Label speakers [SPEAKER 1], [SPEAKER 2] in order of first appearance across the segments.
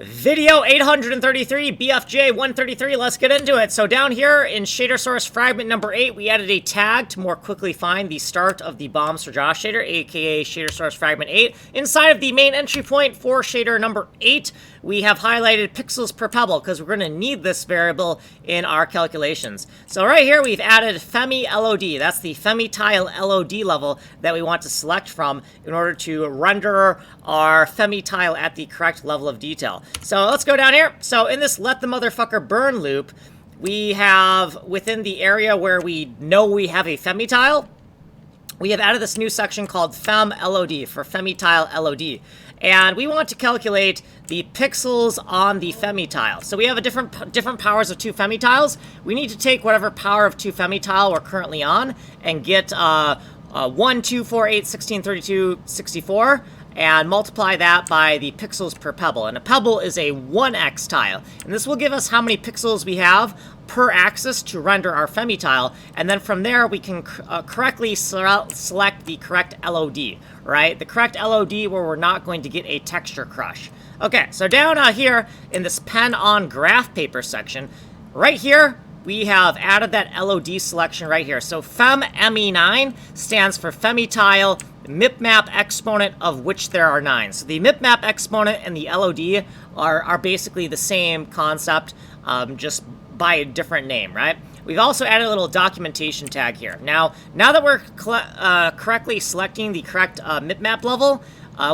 [SPEAKER 1] Video 833, BFJ 133, let's get into it. So down here in shader source fragment number 8, we added a tag to more quickly find the start of the bombs for Josh shader, aka shader source fragment 8. Inside of the main entry point for shader number 8, we have highlighted pixels per pebble because we're going to need this variable in our calculations. So right here we've added femilod. That's the femitile LOD level that we want to select from in order to render our femitile at the correct level of detail. So let's go down here. So in this let the motherfucker burn loop, we have within the area where we know we have a femitile, we have added this new section called femilod for femitile LOD. And we want to calculate the pixels on the femitile. So we have a different powers of two femitiles. We need to take whatever power of two femitile we're currently on and get 1, 2, 4, 8, 16, 32, 64, and multiply that by the pixels per pebble. And a pebble is a 1x tile. And this will give us how many pixels we have per axis to render our femitile, and then from there we can correctly select the correct LOD, right? The correct LOD where we're not going to get a texture crush. Okay, so down here in this pen on graph paper section, right here, we have added that LOD selection right here. So FEM-ME9 stands for femitile mipmap exponent of which there are 9. So the mipmap exponent and the LOD are basically the same concept, just by a different name, right? We've also added a little documentation tag here. Now that we're correctly selecting the correct mipmap level,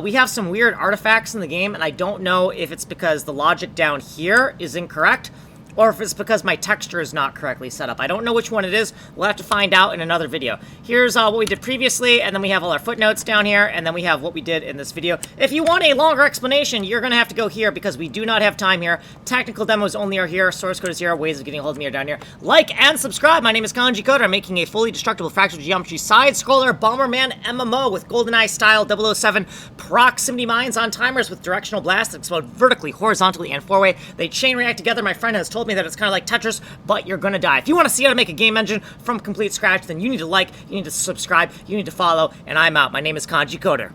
[SPEAKER 1] we have some weird artifacts in the game, and I don't know if it's because the logic down here is incorrect, or if it's because my texture is not correctly set up. I don't know which one it is. We'll have to find out in another video. Here's what we did previously, and then we have all our footnotes down here, and then we have what we did in this video. If you want a longer explanation, you're going to have to go here because we do not have time here. Technical demos only are here. Source code is here. Ways of getting a hold of me are down here. Like and subscribe. My name is Kanji Coder. I'm making a fully destructible fractal geometry side-scroller Bomberman MMO with GoldenEye style 007 proximity mines on timers with directional blasts that explode vertically, horizontally, and four-way. They chain react together. My friend has told me that it's kind of like Tetris, but you're gonna die. If you want to see how to make a game engine from complete scratch, then you need to like, you need to subscribe, you need to follow, and I'm out. My name is Kanji Coder.